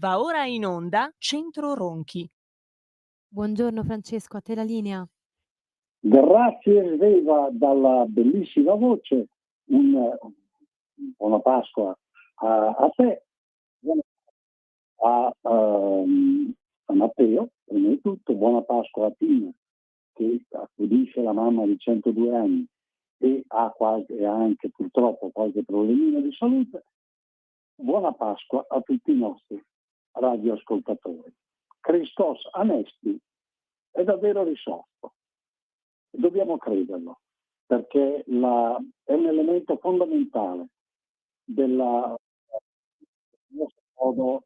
Va ora in onda Centro Ronchi. Buongiorno Francesco, a te la linea. Grazie Eva dalla bellissima voce, buona Pasqua a te, a Matteo, prima di tutto, buona Pasqua a Tina che accudisce la mamma di 102 anni e ha anche purtroppo qualche problemino di salute. Buona Pasqua a tutti i nostri radioascoltatori. Christos Anesti è davvero risorto. Dobbiamo crederlo, perché è un elemento fondamentale del nostro modo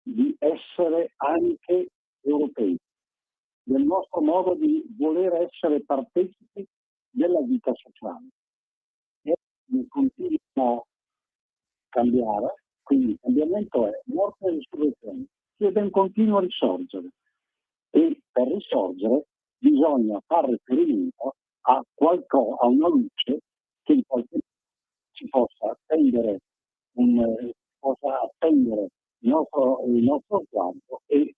di essere anche europei, del nostro modo di voler essere partecipi della vita sociale. E continua a cambiare, quindi il cambiamento è morte e risurrezione, che ben continua a risorgere. E per risorgere bisogna far riferimento a una luce che in qualche modo ci possa attendere il nostro sguardo e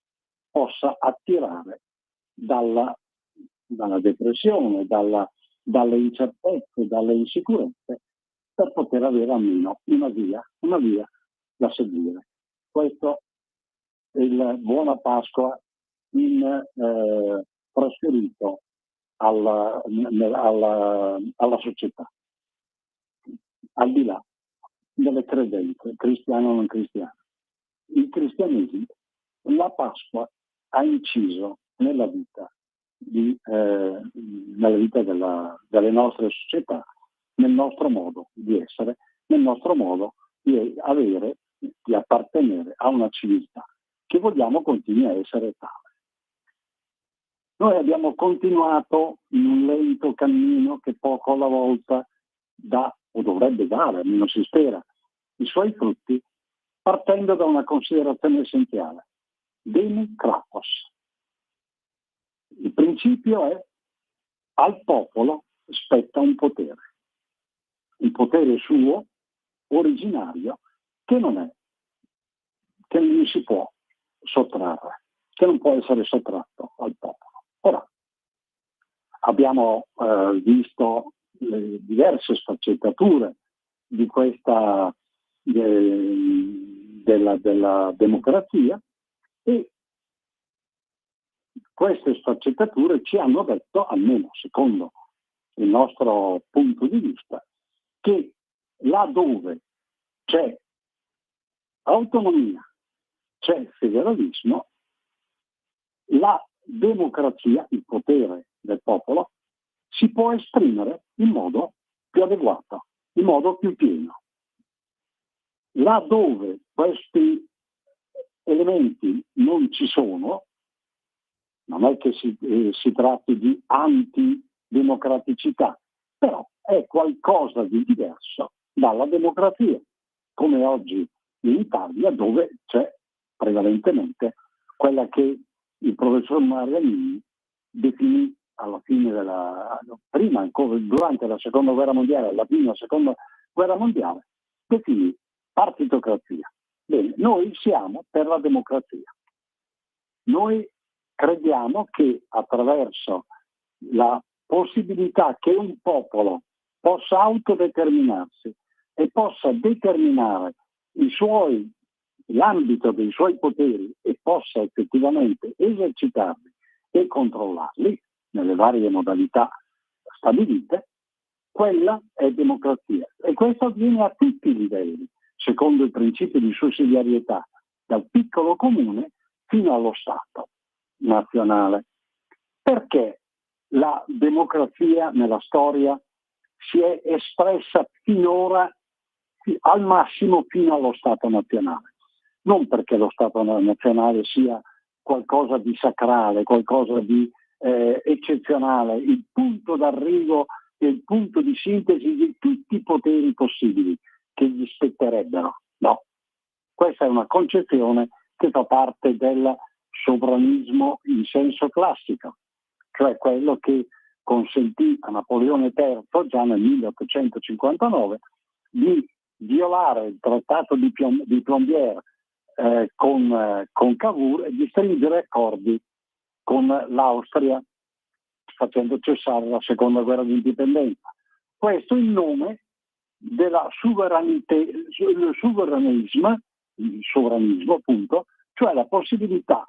possa attirare dalla depressione, dalle incertezze, dalle insicurezze, per poter avere almeno una via da seguire. Questo è il buona Pasqua trasferito alla società, al di là delle credenze, cristiano o non cristiano. Il cristianesimo, la Pasqua ha inciso nella vita delle nostre società, nel nostro modo di essere, nel nostro modo di appartenere a una civiltà che vogliamo continui a essere tale. Noi abbiamo continuato in un lento cammino che poco alla volta dà, o dovrebbe dare, almeno si spera, i suoi frutti, partendo da una considerazione essenziale: Demi Kratos. Il principio è: al popolo spetta un potere suo, originario, che non gli si può sottrarre, che non può essere sottratto al popolo. Ora, abbiamo visto le diverse sfaccettature di questa della democrazia, e queste sfaccettature ci hanno detto, almeno secondo il nostro punto di vista, che laddove c'è autonomia, c'è federalismo, la democrazia, il potere del popolo, si può esprimere in modo più adeguato, in modo più pieno. Laddove questi elementi non ci sono, non è che si tratti di antidemocraticità, però è qualcosa di diverso dalla democrazia, come oggi in Italia, dove c'è prevalentemente quella che il professor Marianini definì alla fine prima ancora durante la seconda guerra mondiale, alla fine della seconda guerra mondiale, definì partitocrazia. Bene, noi siamo per la democrazia. Noi crediamo che attraverso la possibilità che un popolo possa autodeterminarsi e possa determinare l'ambito dei suoi poteri e possa effettivamente esercitarli e controllarli nelle varie modalità stabilite, quella è democrazia. E questo avviene a tutti i livelli, secondo il principio di sussidiarietà, dal piccolo comune fino allo Stato nazionale. Perché la democrazia nella storia si è espressa finora al massimo fino allo Stato nazionale? Non perché lo Stato nazionale sia qualcosa di sacrale, qualcosa di eccezionale, il punto d'arrivo e il punto di sintesi di tutti i poteri possibili che gli spetterebbero. No, questa è una concezione che fa parte del sovranismo in senso classico, cioè quello che consentì a Napoleone III già nel 1859 di violare il trattato di Plombières con Cavour e di stringere accordi con l'Austria, facendo cessare la seconda guerra di indipendenza. Questo in nome della il sovranismo appunto, cioè la possibilità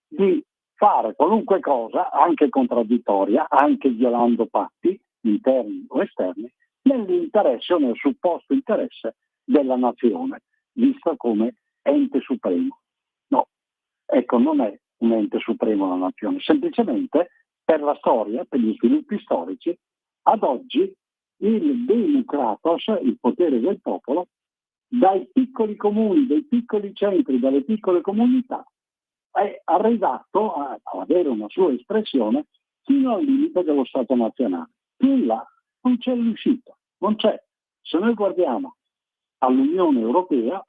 di fare qualunque cosa, anche contraddittoria, anche violando patti interni o esterni, nell'interesse o nel supposto interesse della nazione, vista come ente supremo. No, ecco, non è un ente supremo la nazione, semplicemente per la storia, per gli sviluppi storici, ad oggi il democratos, il potere del popolo, dai piccoli comuni, dai piccoli centri, dalle piccole comunità, è arrivato ad avere una sua espressione fino al limite dello Stato nazionale. Più in là non c'è riuscito, non c'è. Se noi guardiamo all'Unione Europea,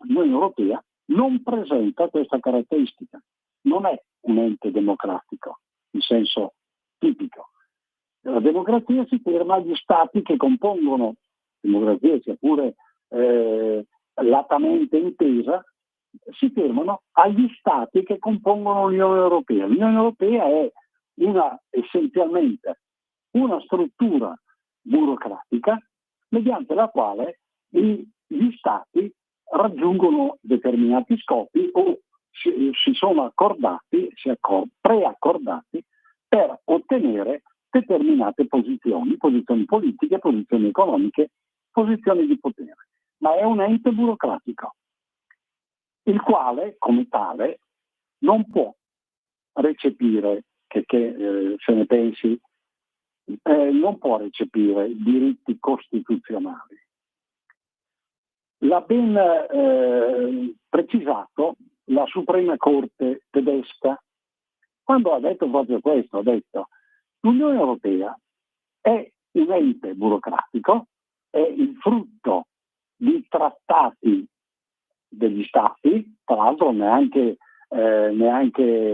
l'Unione Europea non presenta questa caratteristica, non è un ente democratico in senso tipico. La democrazia si ferma agli stati che compongono, democrazia sia pure latamente intesa, si fermano agli stati che compongono l'Unione Europea. L'Unione Europea è essenzialmente una struttura burocratica mediante la quale gli stati raggiungono determinati scopi o si sono preaccordati per ottenere determinate posizioni politiche, posizioni economiche, posizioni di potere. Ma è un ente burocratico, il quale, come tale, non può recepire, che se ne pensi, non può recepire diritti costituzionali. L'ha ben precisato la Suprema Corte tedesca, quando ha detto proprio questo, ha detto: l'Unione Europea è un ente burocratico, è il frutto di trattati degli stati, tra l'altro neanche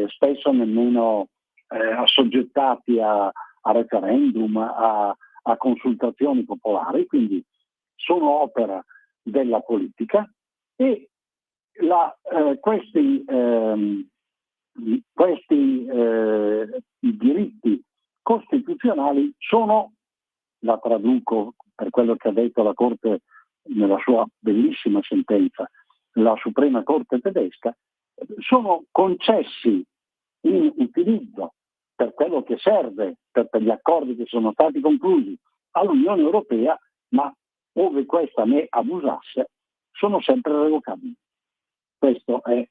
spesso nemmeno assoggettati a referendum, a consultazioni popolari, quindi sono opera della politica, e questi diritti costituzionali sono, la traduco per quello che ha detto la Corte nella sua bellissima sentenza, la Suprema Corte tedesca, sono concessi in utilizzo per quello che serve, per gli accordi che sono stati conclusi all'Unione Europea, ma ove questa ne abusasse sono sempre revocabili. Questo è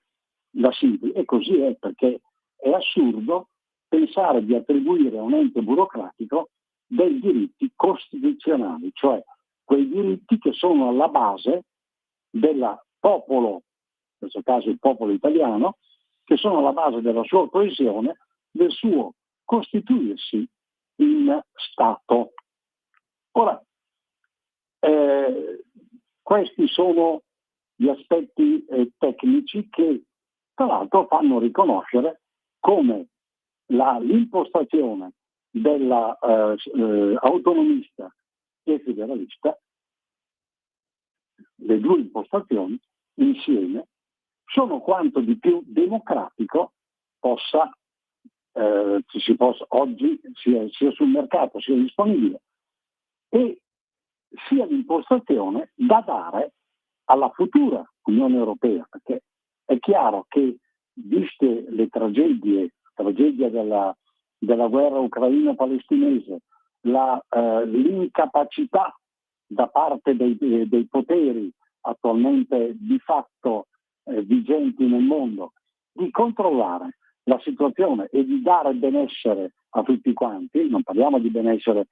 la sintesi, e così è, perché è assurdo pensare di attribuire a un ente burocratico dei diritti costituzionali, cioè quei diritti che sono alla base del popolo, in questo caso il popolo italiano, che sono alla base della sua coesione, del suo costituirsi in Stato. Ora, questi sono gli aspetti tecnici che tra l'altro fanno riconoscere come l'impostazione della autonomista e federalista, le due impostazioni insieme, sono quanto di più democratico oggi sia sul mercato sia disponibile, e sia l'impostazione da dare alla futura Unione Europea, perché è chiaro che, viste le tragedia della guerra ucraino-palestinese, l'incapacità da parte dei poteri attualmente di fatto vigenti nel mondo di controllare la situazione e di dare benessere a tutti quanti, non parliamo di benessere,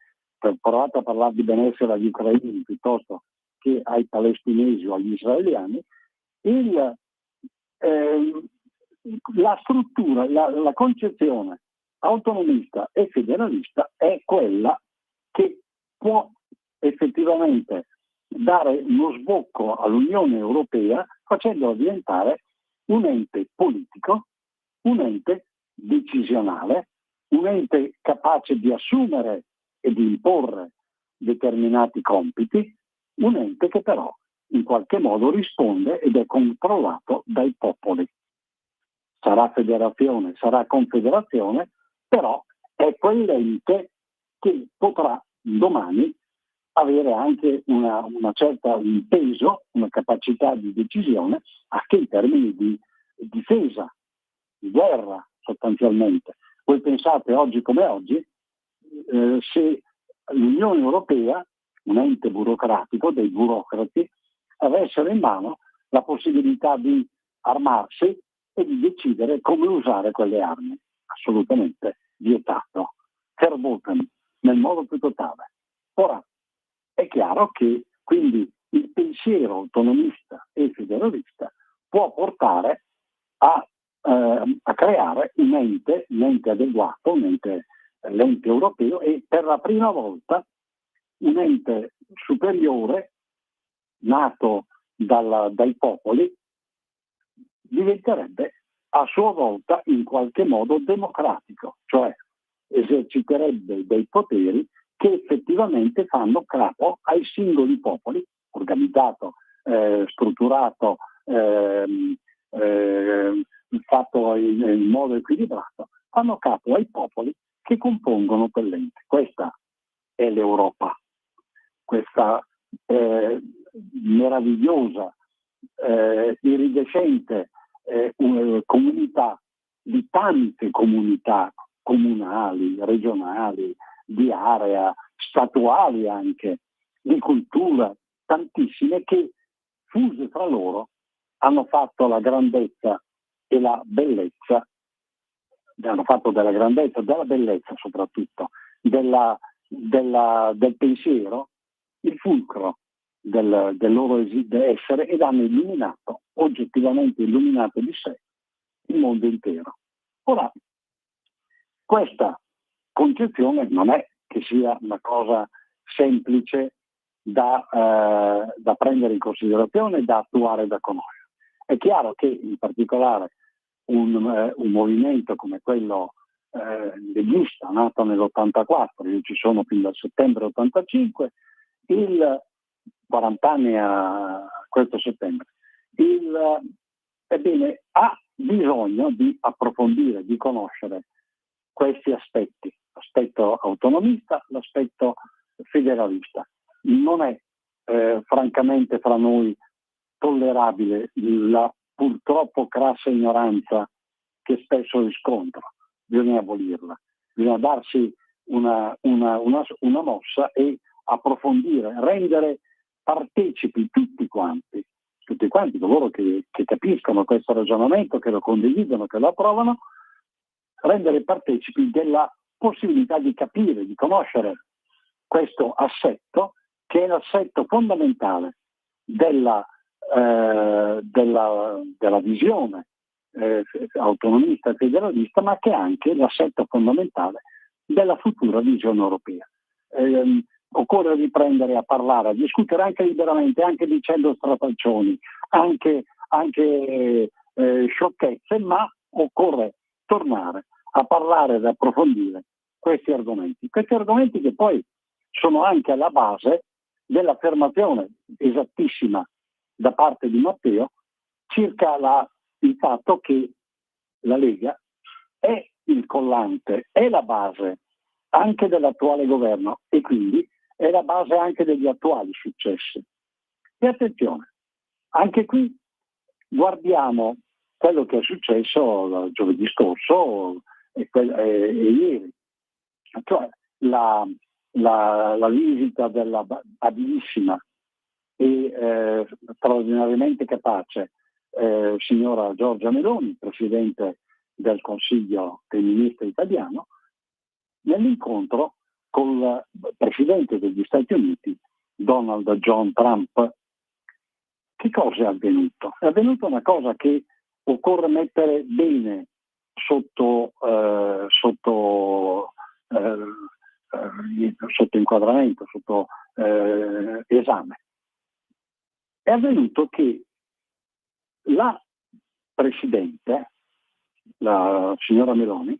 provate a parlare di benessere agli ucraini piuttosto che ai palestinesi o agli israeliani, la struttura, la concezione autonomista e federalista è quella che può effettivamente dare uno sbocco all'Unione Europea, facendola diventare un ente politico, un ente decisionale, un ente capace di assumere e di imporre determinati compiti, un ente che però in qualche modo risponde ed è controllato dai popoli. Sarà federazione, sarà confederazione, però è quell'ente che potrà domani avere anche un peso, una capacità di decisione anche in termini di difesa, di guerra sostanzialmente. Voi pensate oggi come oggi, se l'Unione Europea, un ente burocratico, dei burocrati, avessero in mano la possibilità di armarsi e di decidere come usare quelle armi. Assolutamente vietato, verboten, nel modo più totale. Ora, è chiaro che quindi il pensiero autonomista e federalista può portare a creare un ente adeguato, l'ente europeo, e per la prima volta un ente superiore nato dai popoli diventerebbe a sua volta in qualche modo democratico, cioè eserciterebbe dei poteri che effettivamente fanno capo ai singoli popoli, organizzato, strutturato, fatto in modo equilibrato, fanno capo ai popoli che compongono quell'ente. Questa è l'Europa, questa meravigliosa, iridescente comunità di tante comunità comunali, regionali, di area, statuali anche, di cultura, tantissime che fuse fra loro hanno fatto la grandezza e la bellezza, hanno fatto della grandezza, della bellezza soprattutto, del pensiero, il fulcro del loro essere, ed hanno illuminato, oggettivamente illuminato di sé, il mondo intero. Ora, questa concezione non è che sia una cosa semplice da prendere in considerazione, da attuare, da conoscere. È chiaro che in particolare un movimento come quello leghista, nato nell'84, io ci sono fin dal settembre 85, 40 anni a questo settembre, ebbene, ha bisogno di approfondire, di conoscere questi aspetti, l'aspetto autonomista, l'aspetto federalista. Non è francamente fra noi tollerabile la purtroppo crassa ignoranza che spesso riscontro. Bisogna abolirla, bisogna darsi una mossa e approfondire, rendere partecipi tutti quanti coloro che capiscono questo ragionamento, che lo condividono, che lo approvano, rendere partecipi della possibilità di capire, di conoscere questo assetto, che è l'assetto fondamentale della visione autonomista e federalista, ma che è anche l'assetto fondamentale della futura visione europea. Occorre riprendere a parlare, a discutere anche liberamente, anche dicendo strafalcioni, anche sciocchezze, ma occorre tornare a parlare ed approfondire questi argomenti che poi sono anche alla base dell'affermazione esattissima da parte di Matteo circa il fatto che la Lega è il collante, è la base anche dell'attuale governo e quindi è la base anche degli attuali successi. E attenzione, anche qui guardiamo quello che è successo giovedì scorso e ieri, cioè la visita della abilissima e straordinariamente capace signora Giorgia Meloni, Presidente del Consiglio dei Ministri italiano, nell'incontro col Presidente degli Stati Uniti, Donald John Trump. Che cosa è avvenuto? È avvenuta una cosa che occorre mettere bene sotto inquadramento, sotto esame. È avvenuto che la Presidente, la signora Meloni,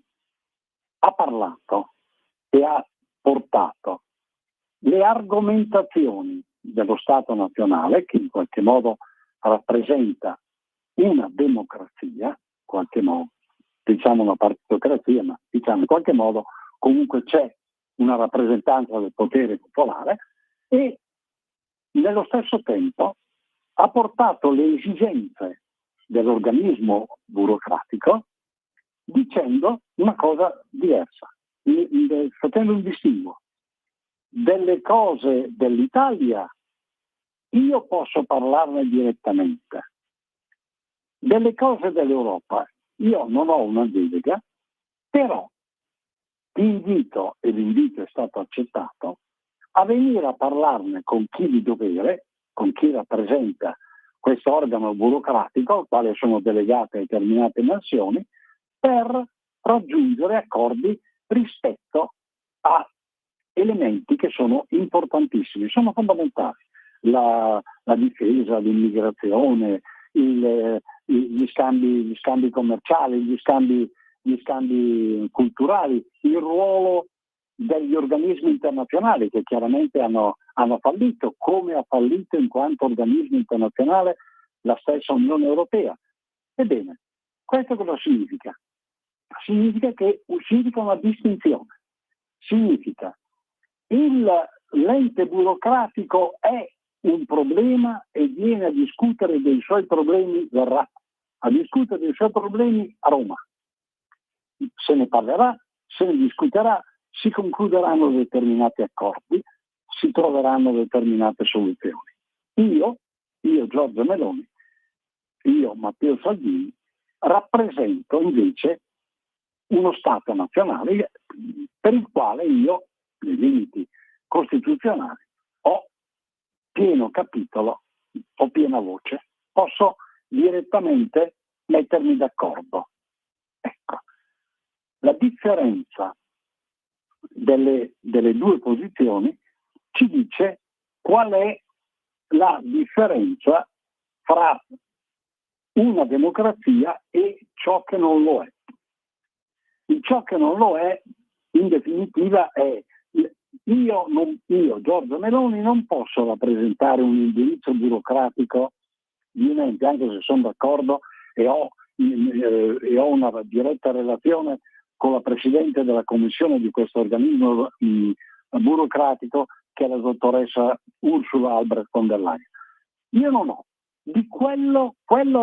ha parlato e ha portato le argomentazioni dello Stato nazionale, che in qualche modo rappresenta una democrazia, in qualche modo, diciamo una partitocrazia, ma diciamo in qualche modo comunque c'è una rappresentanza del potere popolare, e nello stesso tempo ha portato le esigenze dell'organismo burocratico dicendo una cosa diversa, facendo un distinguo. Delle cose dell'Italia io posso parlarne direttamente, delle cose dell'Europa io non ho una delega, però ti invito, e l'invito è stato accettato, a venire a parlarne con chi di dovere, con chi rappresenta questo organo burocratico al quale sono delegate determinate nazioni, per raggiungere accordi rispetto a elementi che sono importantissimi, sono fondamentali. La difesa, l'immigrazione, gli scambi commerciali, gli scambi culturali, il ruolo degli organismi internazionali che chiaramente hanno fallito, come ha fallito in quanto organismo internazionale la stessa Unione Europea. Ebbene, questo cosa significa? Significa una distinzione. Significa l'ente burocratico è un problema e viene a discutere dei suoi problemi, verrà a discutere dei suoi problemi a Roma. Se ne parlerà, se ne discuterà, si concluderanno determinati accordi, si troveranno determinate soluzioni. Io Giorgia Meloni, io Matteo Salvini, rappresento invece uno Stato nazionale per il quale io, nei limiti costituzionali, ho pieno capitolo, ho piena voce, posso direttamente mettermi d'accordo. Ecco, la differenza delle due posizioni ci dice qual è la differenza fra una democrazia e ciò che non lo è. Ciò che non lo è, in definitiva, è io, Giorgia Meloni, non posso rappresentare un indirizzo burocratico di un ente, anche se sono d'accordo e ho una diretta relazione con la Presidente della Commissione di questo organismo burocratico, che è la dottoressa Ursula Albrecht von der Leyen. Io non ho. Di quello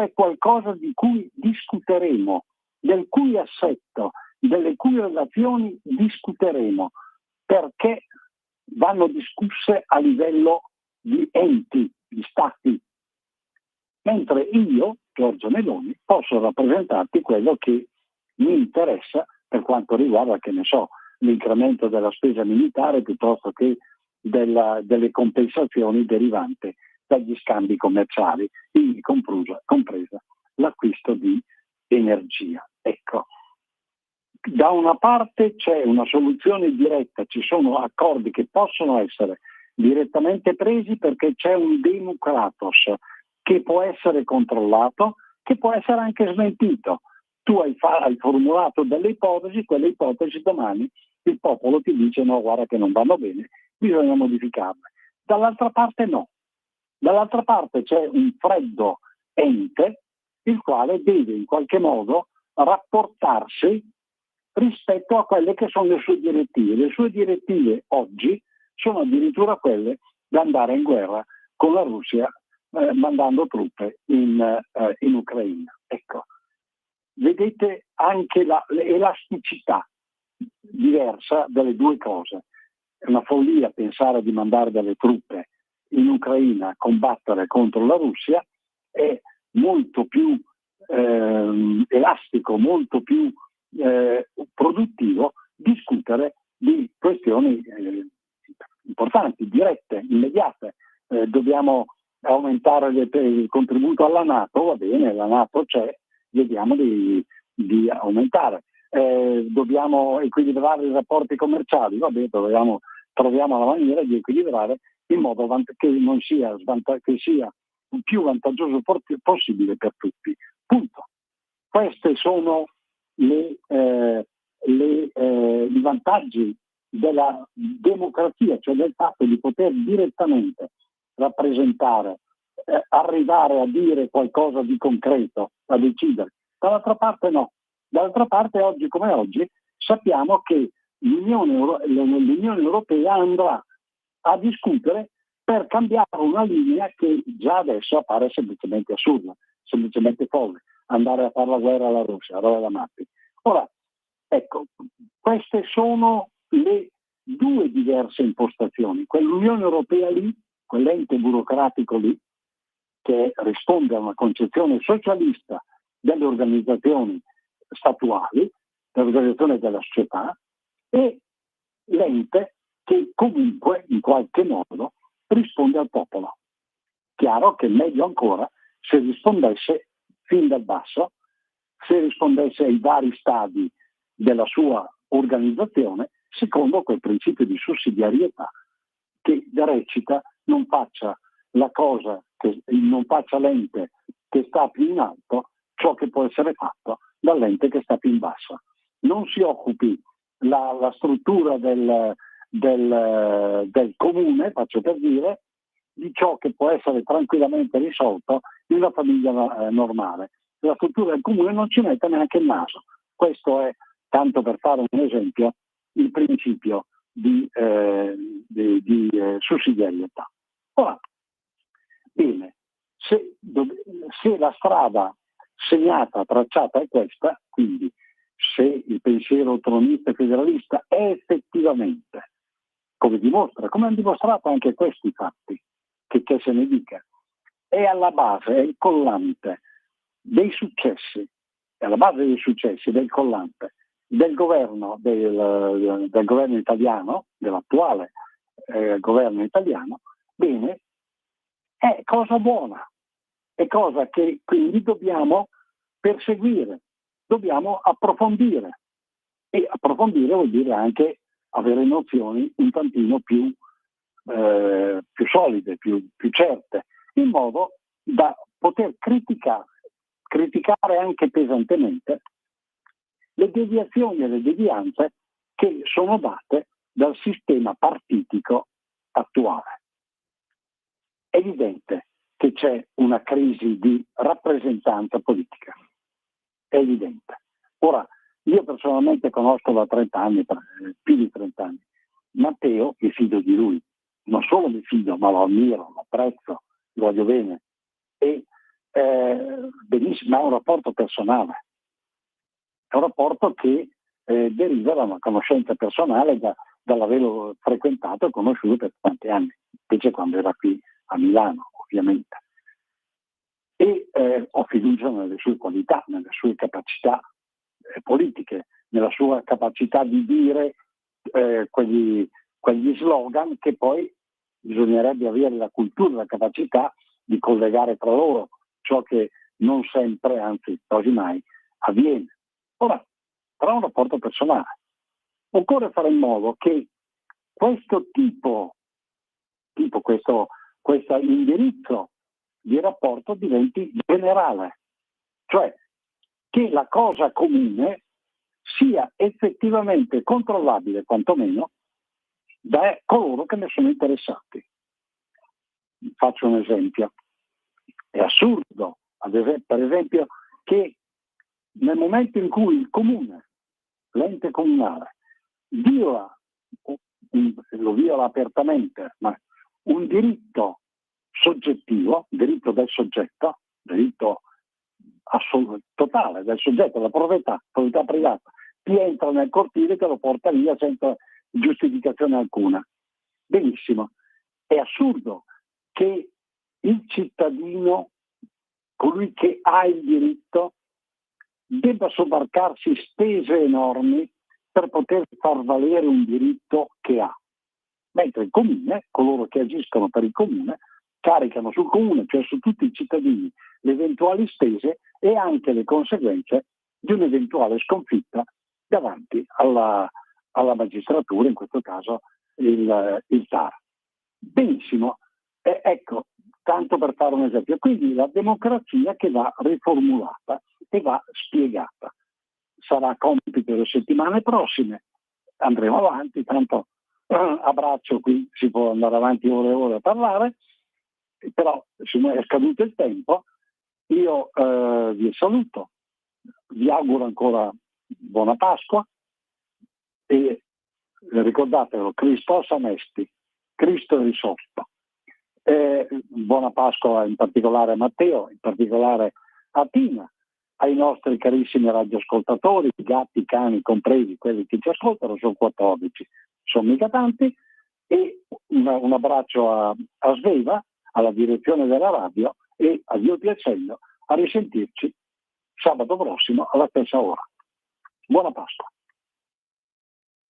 è qualcosa di cui discuteremo, del cui assetto, delle cui relazioni discuteremo, perché vanno discusse a livello di enti, di stati. Mentre io, Giorgia Meloni, posso rappresentarti quello che mi interessa per quanto riguarda, che ne so, l'incremento della spesa militare piuttosto che delle compensazioni derivanti dagli scambi commerciali, compresa l'acquisto di energia. Ecco, da una parte c'è una soluzione diretta, ci sono accordi che possono essere direttamente presi perché c'è un democratos che può essere controllato, che può essere anche smentito. Tu hai formulato delle ipotesi, quelle ipotesi domani il popolo ti dice no, guarda che non vanno bene, bisogna modificarle. Dall'altra parte no. Dall'altra parte c'è un freddo ente il quale deve in qualche modo rapportarsi rispetto a quelle che sono le sue direttive. Le sue direttive oggi sono addirittura quelle di andare in guerra con la Russia mandando truppe in Ucraina. Ecco, vedete anche l'elasticità diversa delle due cose. È una follia pensare di mandare delle truppe in Ucraina a combattere contro la Russia, è molto più elastico, molto più produttivo discutere di questioni importanti, dirette, immediate. Dobbiamo aumentare il contributo alla NATO, va bene, la NATO c'è, vediamo di aumentare. Dobbiamo equilibrare i rapporti commerciali, va bene, troviamo la maniera di equilibrare in modo che non sia che sia il più vantaggioso possibile per tutti. Punto. Questi sono i vantaggi della democrazia, cioè del fatto di poter direttamente rappresentare, arrivare a dire qualcosa di concreto, a decidere. Dall'altra parte no. Dall'altra parte oggi come oggi sappiamo che l'Unione Europea andrà a discutere per cambiare una linea che già adesso appare semplicemente assurda, semplicemente folle, andare a fare la guerra alla Russia, roba da matti. Ora, ecco, queste sono le due diverse impostazioni. Quell'Unione Europea lì, quell'ente burocratico lì, che risponde a una concezione socialista delle organizzazioni statuali, dell'organizzazione della società, e l'ente che comunque in qualche modo risponde al popolo. Chiaro che meglio ancora se rispondesse fin dal basso, se rispondesse ai vari stadi della sua organizzazione secondo quel principio di sussidiarietà che recita non faccia l'ente che sta più in alto ciò che può essere fatto dall'ente che sta più in basso. Non si occupi la struttura del comune, faccio per dire, di ciò che può essere tranquillamente risolto in una famiglia normale. La struttura del comune non ci mette neanche il naso. Questo è, tanto per fare un esempio, il principio di sussidiarietà. Ora, bene, se la strada segnata, tracciata è questa, quindi se il pensiero autonomista e federalista è effettivamente, come hanno dimostrato anche questi fatti, che se ne dica, è alla base, è il collante dei successi, è alla base dei successi, del collante del governo italiano, dell'attuale governo italiano, bene, è cosa buona, è cosa che quindi dobbiamo perseguire, dobbiamo approfondire, e approfondire vuol dire anche avere nozioni un tantino più solide, più certe, in modo da poter criticare anche pesantemente le deviazioni e le devianze che sono date dal sistema partitico attuale. È evidente che c'è una crisi di rappresentanza politica, è evidente. Ora, io personalmente conosco da 30 anni, più di 30 anni, Matteo, mi fido di lui, non solo mi fido, ma lo ammiro, lo apprezzo, lo voglio bene, e benissimo, ha un rapporto personale, è un rapporto che deriva da una conoscenza personale, dall'averlo frequentato e conosciuto per tanti anni, specie quando era qui a Milano, ovviamente. E ho fiducia nelle sue qualità, nelle sue capacità politiche, nella sua capacità di dire quegli slogan che poi bisognerebbe avere la cultura, la capacità di collegare tra loro, ciò che non sempre, anzi quasi mai, avviene. Ora, tra un rapporto personale, occorre fare in modo che questo questo indirizzo di rapporto diventi generale, cioè che la cosa comune sia effettivamente controllabile, quantomeno, da coloro che ne sono interessati. Faccio un esempio. È assurdo, per esempio, che nel momento in cui il comune, l'ente comunale, lo viola apertamente, ma un diritto soggettivo, diritto del soggetto, diritto totale del soggetto, la proprietà privata, ti entra nel cortile e te lo porta via senza giustificazione alcuna. Benissimo. È assurdo che il cittadino, colui che ha il diritto, debba sobbarcarsi spese enormi per poter far valere un diritto che ha. Mentre il comune, coloro che agiscono per il comune, caricano sul comune, cioè su tutti i cittadini, le eventuali spese e anche le conseguenze di un'eventuale sconfitta davanti alla magistratura, in questo caso il TAR. Benissimo, ecco, tanto per fare un esempio. Quindi la democrazia che va riformulata e va spiegata. Sarà compito delle settimane prossime, andremo avanti, tanto abbraccio, qui si può andare avanti ore e ore a parlare, però siccome è scaduto il tempo, io vi saluto, vi auguro ancora buona Pasqua e ricordatelo, Christos Anesti, Cristo è risorto. Buona Pasqua in particolare a Matteo, in particolare a Tina, ai nostri carissimi radioascoltatori, gatti, cani compresi, quelli che ci ascoltano, sono 14, sono mica tanti, e un abbraccio a Sveva, alla direzione della radio, e a Dio piacendo a risentirci sabato prossimo alla stessa ora. Buona Pasqua.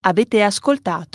Avete ascoltato